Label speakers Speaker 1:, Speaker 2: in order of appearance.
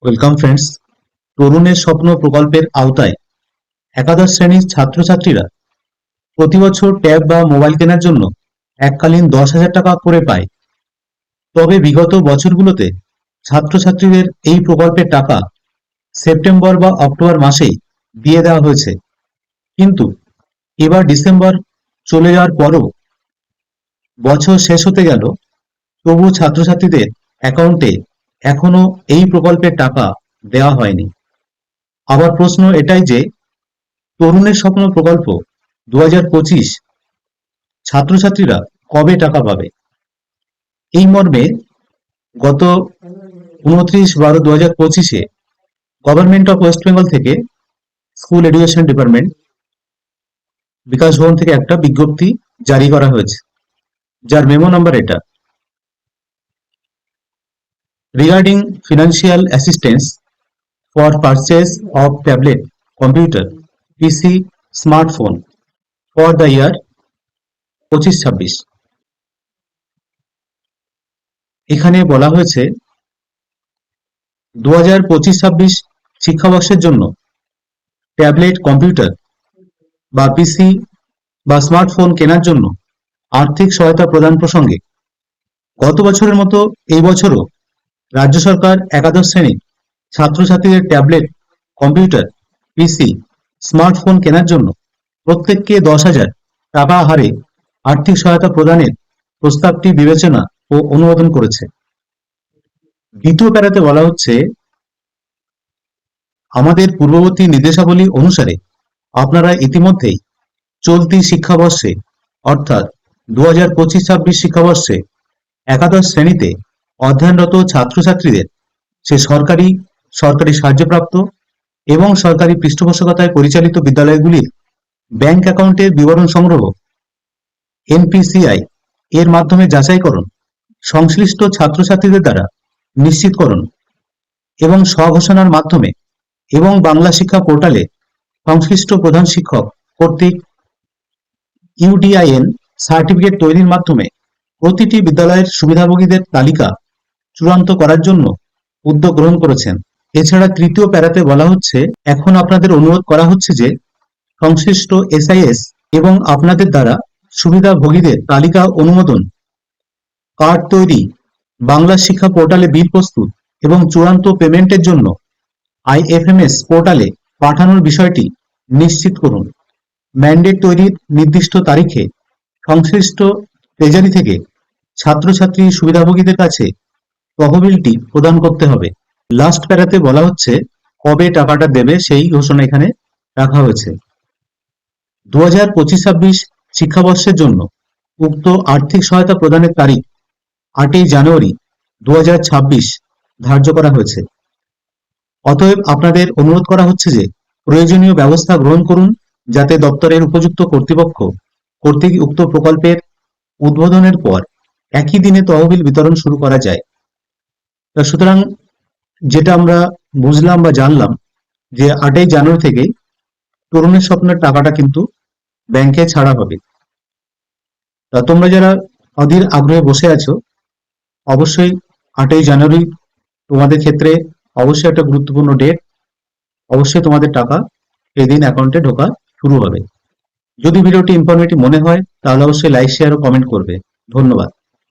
Speaker 1: Welcome friends. তরুণের স্বপ্ন প্রকল্পের আওতায় একাদশ শ্রেণীর ছাত্রছাত্রীরা প্রতি বছর ট্যাব বা মোবাইল কেনার জন্য এককালীন 10,000 টাকা করে পায়। তবে বিগত বছরগুলোতে ছাত্রছাত্রীদের এই প্রকল্পের টাকা সেপ্টেম্বর বা অক্টোবর মাসেই দিয়ে দেওয়া হয়েছে, কিন্তু এবার ডিসেম্বর চলে যাওয়ার পরও বছর শেষ হতে গেল, তবু ছাত্রছাত্রীদের অ্যাকাউন্টে এখনো এই প্রকল্পের টাকা দেওয়া হয়নি। আবার প্রশ্ন এটাই যে তরুণের স্বপ্ন প্রকল্প 2025 ছাত্রছাত্রীরা কবে টাকা পাবে? এই মর্মে গত 29/12/2025 গভর্নমেন্ট অফ ওয়েস্ট বেঙ্গল থেকে স্কুল এডুকেশন ডিপার্টমেন্ট বিকাশ ভবন থেকে একটা বিজ্ঞপ্তি জারি করা হয়েছে, যার মেমো নাম্বার এটা: regarding financial assistance for purchase of tablet, computer, PC, smartphone for the year 25-26। এখানে বলা হয়েছে 2025-26 শিক্ষাবর্ষের জন্য ট্যাবলেট, কম্পিউটার বা পিসি বা স্মার্টফোন কেনার জন্য আর্থিক সহায়তা প্রদান প্রসঙ্গে গত বছরের মতো এই বছরও রাজ্য সরকার একাদশ শ্রেণীর ছাত্রছাত্রীদের ট্যাবলেট, কম্পিউটার, পিসি, স্মার্টফোন কেনার জন্য প্রত্যেককে 10,000 টাকা হারে আর্থিক সহায়তা প্রদানের প্রস্তাবটি বিবেচনা ও অনুমোদন করেছে। দ্বিতীয় প্যারাতে বলা হচ্ছে, আমাদের পূর্ববর্তী নির্দেশাবলী অনুসারে আপনারা ইতিমধ্যেই চলতি শিক্ষাবর্ষে অর্থাৎ 2025-26 শিক্ষাবর্ষে একাদশ শ্রেণীতে অধ্যয়নরত ছাত্রছাত্রীদের সে সরকারি সাহায্যপ্রাপ্ত এবং সরকারি পৃষ্ঠপোষকতায় পরিচালিত বিদ্যালয়গুলির ব্যাংক অ্যাকাউন্টের বিবরণ সংগ্রহ, এনপিসিআই এর মাধ্যমে যাচাইকরণ, সংশ্লিষ্ট ছাত্রছাত্রীদের দ্বারা নিশ্চিতকরণ এবং স্বঘোষণার মাধ্যমে এবং বাংলা শিক্ষা পোর্টালে সংশ্লিষ্ট প্রধান শিক্ষক কর্তৃক ইউডিআইএন সার্টিফিকেট তৈরির মাধ্যমে প্রতিটি বিদ্যালয়ের সুবিধাভোগীদের তালিকা চূড়ান্ত করার জন্য উদ্যোগ গ্রহণ করেছেন। এছাড়া তৃতীয় প্যারাতে বলা হচ্ছে, এখন আপনাদের অনুরোধ করা হচ্ছে যে সংশ্লিষ্ট এসআইএস এবং আপনাদের দ্বারা সুবিধাভোগীদের তালিকা অনুমোদন, কার্ড তৈরি, বাংলা শিক্ষা পোর্টালে বিল প্রস্তুত এবং চূড়ান্ত পেমেন্টের জন্য আইএফএমএস পোর্টালে পাঠানোর বিষয়টি নিশ্চিত করুন। ম্যান্ডেট তৈরির নির্দিষ্ট তারিখে সংশ্লিষ্ট ট্রেজারি থেকে ছাত্রছাত্রী সুবিধাভোগীদের কাছে তহবিলটি প্রদান করতে হবে। লাস্ট প্যারাতে বলা হচ্ছে কবে টাকাটা দেবে সেই ঘোষণা এখানে রাখা হয়েছে। 2025-26 শিক্ষাবর্ষের জন্য উক্ত আর্থিক সহায়তা প্রদানের তারিখ 8ই জানুয়ারি 2026 ধার্য করা হয়েছে। অতএব আপনাদের অনুরোধ করা হচ্ছে যে প্রয়োজনীয় ব্যবস্থা গ্রহণ করুন, যাতে দপ্তরের উপযুক্ত কর্তৃপক্ষ কর্তৃক উক্ত প্রকল্পের উদ্বোধনের পর একই দিনে তহবিল বিতরণ শুরু করা যায়। সুতরাং যেটা আমরা বুঝলাম বা জানলাম যে 8ই জানুয়ারি থেকে তরুণের স্বপ্নের টাকাটা কিন্তু ব্যাংকে ছাড়া হবে। তোমরা যারা অধীর আগ্রহে বসে আছো, অবশ্যই 8ই জানুয়ারি তোমাদের ক্ষেত্রে অবশ্যই একটা গুরুত্বপূর্ণ ডেট। অবশ্যই তোমাদের টাকা এই দিন অ্যাকাউন্টে ঢোকা শুরু হবে। যদি ভিডিওটি ইনফরমেটিভ মনে হয় তাহলে অবশ্যই লাইক, শেয়ার ও কমেন্ট করবে। ধন্যবাদ।